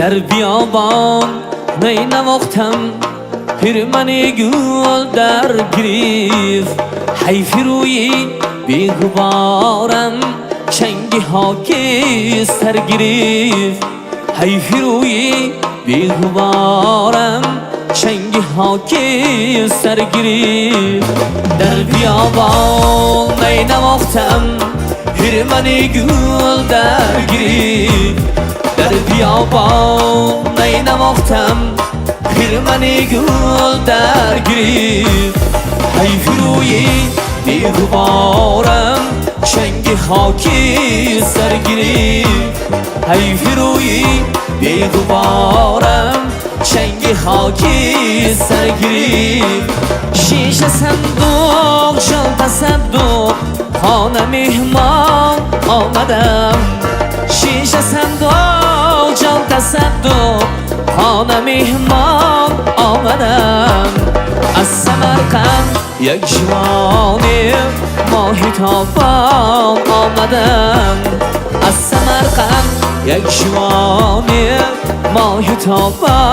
در بیابان می نواختم پیرمن گل در گریف حیف روی بیغبارم چنگی ها که سر گریف حیف روی بیغبارم چنگی ها که سر گریف در بیابان می نواختم پیرمن گل در گریف در بیابان می نواختم پیرمن گل در گریف حیف روی بیغبارم چنگ خاکی سر گریف حیف روی بیغبارم چنگ خاکی سر گریف شیشه صندوق شل تصدق خانه مهمان آمدم شیشه صندوق جان تصدق خانه مهمان آمدم از سمرقند یک جوان ماهی تابان آمدم از سمرقند یک جوان ماهی تابان